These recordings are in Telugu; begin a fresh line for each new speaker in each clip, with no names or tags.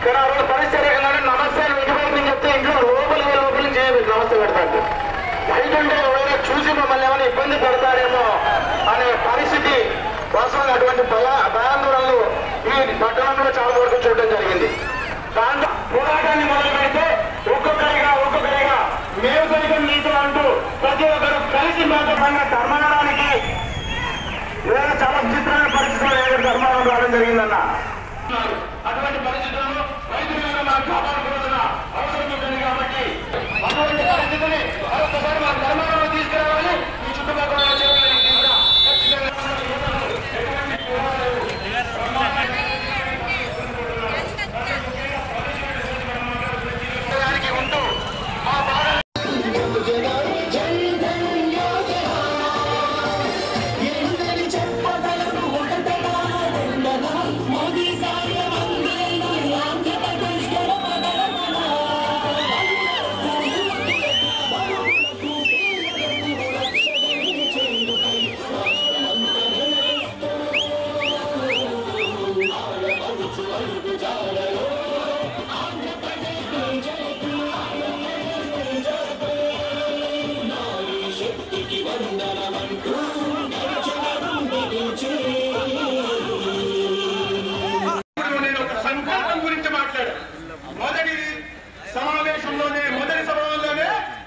కానీ ఆ రోజు పరిస్థితి ఏంటంటే నమస్తే ఇంటికి చెప్తే ఇంట్లో లోపలికి చేయలేదు, నమస్తే పెడతాడు. బయట ఉంటే ఎవరైనా చూసి మమ్మల్ని ఏమైనా ఇబ్బంది పెడతారేమో అనే పరిస్థితి వాస్తవంగా అటువంటి భయాందోళనలు ఈ పట్టణంలో చాలా వరకు చూడడం జరిగింది. దాంట్లో పోరాటాన్ని మొదలు పెడితే ఒక్కొక్కరిగా మేము సైతం నీతో అంటూ ప్రతి ఒక్కరు కలిసి మాతో ధర్మవరానికి లేదా చాలా విచిత్రమైన పరిస్థితుల్లో ధర్మవరం రావడం జరిగిందన్న. అటువంటి పరిస్థితుల్లో రైతులుగా మనం కాపాడుకోవాల్సిన అవసరం ఉంటుంది. కాబట్టి అటువంటి పరిస్థితిని మరొకసారి మన ధర్మవరంలో తీసుకురావాలి. ఈ చుట్టుపక్కల ఉంటూ మా బాధ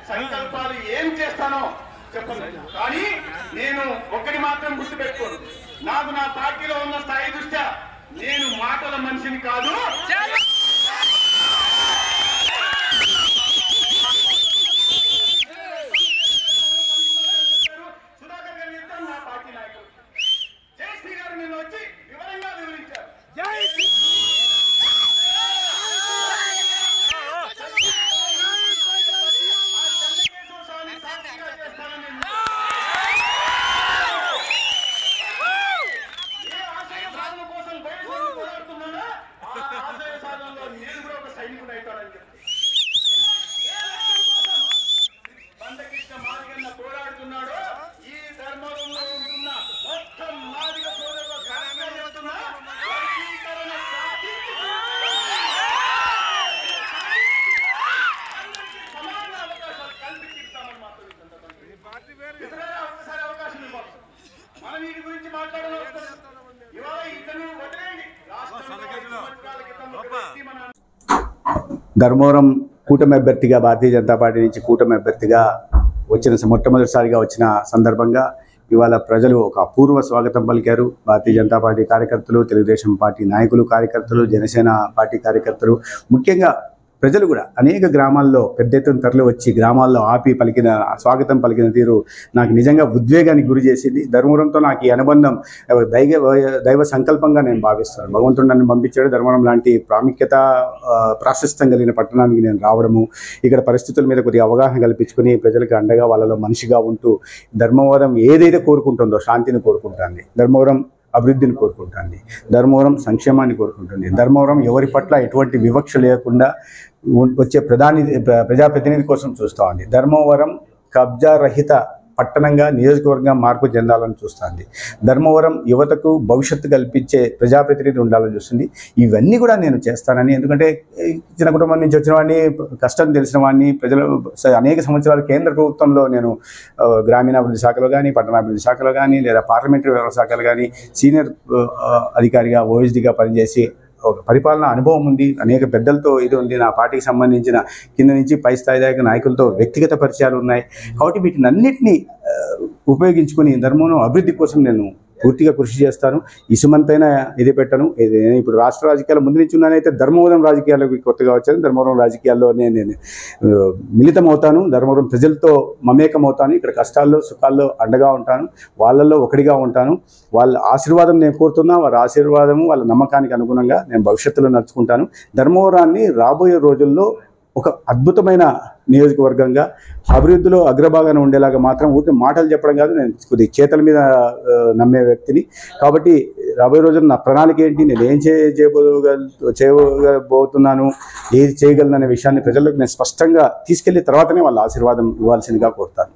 సంకల్పాలు ఏం చేస్తానో చెప్పండి. కానీ నేను ఒకటి మాత్రం గుర్తుపెట్టుకోను, నాకు నా పార్టీలో ఉన్న స్థాయి దృష్ట్యా నేను మాటల మనిషిని కాదు. సుధాకర్ గారు చెప్తాను, నా పార్టీ నాయకులు జయశ్రీ గారు నిన్న వచ్చి వివరంగా వివరించారు.
ధర్మవరం కూటమి అభ్యర్థిగా భారతీయ జనతా పార్టీ నుంచి కూటమి అభ్యర్థిగా మొట్టమొదటిసారిగా వచ్చిన సందర్భంగా ఇవాళ ప్రజలు ఒక అపూర్వ స్వాగతం పలికారు. భారతీయ జనతా పార్టీ కార్యకర్తలు, తెలుగుదేశం పార్టీ నాయకులు, కార్యకర్తలు, జనసేన పార్టీ కార్యకర్తలు, ముఖ్యంగా ప్రజలు కూడా అనేక గ్రామాల్లో పెద్ద ఎత్తున తరలి వచ్చి గ్రామాల్లో ఆపి స్వాగతం పలికిన తీరు నాకు నిజంగా ఉద్వేగానికి గురి చేసింది. ధర్మవరంతో నాకు ఈ అనుబంధం దైవ సంకల్పంగా నేను భావిస్తున్నాను. భగవంతుడు నన్ను పంపించాడు. ధర్మవరం లాంటి ప్రాశస్త్యం కలిగిన పట్టణానికి నేను రావడము, ఇక్కడ పరిస్థితుల మీద కొద్దిగా అవగాహన కల్పించుకొని ప్రజలకు అండగా వాళ్ళలో మనిషిగా ఉంటూ ధర్మవరం ఏదైతే కోరుకుంటుందో శాంతిని కోరుకుంటుంది, ధర్మవరం అభివృద్ధిని కోరుకుంటుంది, ధర్మవరం సంక్షేమాన్ని కోరుకుంటుంది, ధర్మవరం ఎవరి పట్ల ఎటువంటి వివక్ష లేకుండా వచ్చే ప్రజాప్రతినిధి కోసం చూస్తూ ఉంది. ధర్మవరం కబ్జా రహిత పట్టణంగా నియోజకవర్గంగా మార్పు చెందాలని చూస్తుంది. ధర్మవరం యువతకు భవిష్యత్తు కల్పించే ప్రజాప్రతినిధి ఉండాలని చూస్తుంది. ఇవన్నీ కూడా నేను చేస్తానని, ఎందుకంటే చిన్న కుటుంబం నుంచి వచ్చిన వాడిని, కష్టం తెలిసిన వాడిని, ప్రజలు అనేక సంవత్సరాలు కేంద్ర ప్రభుత్వంలో నేను గ్రామీణాభివృద్ధి శాఖలో కానీ, పట్టణాభివృద్ధి శాఖలో కానీ, లేదా పార్లమెంటరీ వ్యవహార శాఖలు కానీ సీనియర్ అధికారిగా ఓఎస్డీగా పనిచేసి ఒక పరిపాలన అనుభవం ఉంది. అనేక పెద్దలతో ఇది ఉంది. నా పార్టీకి సంబంధించిన కింద నుంచి పై స్థాయి దాకా నాయకులతో వ్యక్తిగత పరిచయాలు ఉన్నాయి. కాబట్టి వీటినన్నిటినీ ఉపయోగించుకొని ధర్మవరం అభివృద్ధి కోసం నేను పూర్తిగా కృషి చేస్తాను. ఇసుమంతైనా ఇది పెట్టను. ఇప్పుడు రాష్ట్ర రాజకీయాల ముందు నుంచి ఉన్నానైతే ధర్మవరం రాజకీయాలకు కొత్తగా వచ్చాను. ధర్మవరం రాజకీయాల్లో నేను మిళితమవుతాను. ధర్మవరం ప్రజలతో మమేకమవుతాను. ఇక్కడ కష్టాల్లో సుఖాల్లో అండగా ఉంటాను. వాళ్ళల్లో ఒకటిగా ఉంటాను. వాళ్ళ ఆశీర్వాదం నేను కోరుతున్నా. వారి ఆశీర్వాదము, వాళ్ళ నమ్మకానికి అనుగుణంగా నేను భవిష్యత్తులో నడుచుకుంటాను. ధర్మవరాన్ని రాబోయే రోజుల్లో ఒక అద్భుతమైన నియోజకవర్గంగా అభివృద్ధిలో అగ్రభాగాన ఉండేలాగా మాత్రం ఊరికే మాటలు చెప్పడం కాదు, నేను కొద్ది చేతల మీద నమ్మే వ్యక్తిని. కాబట్టి రాబోయే రోజుల్లో నా ప్రణాళిక ఏంటి, నేను ఏం చేయబోతున్నాను, ఏది చేయగలను అనే విషయాన్ని ప్రజలకు నేను స్పష్టంగా తీసుకెళ్లిన తర్వాతనే వాళ్ళ ఆశీర్వాదం ఇవ్వాల్సిందిగా కోరుతాను.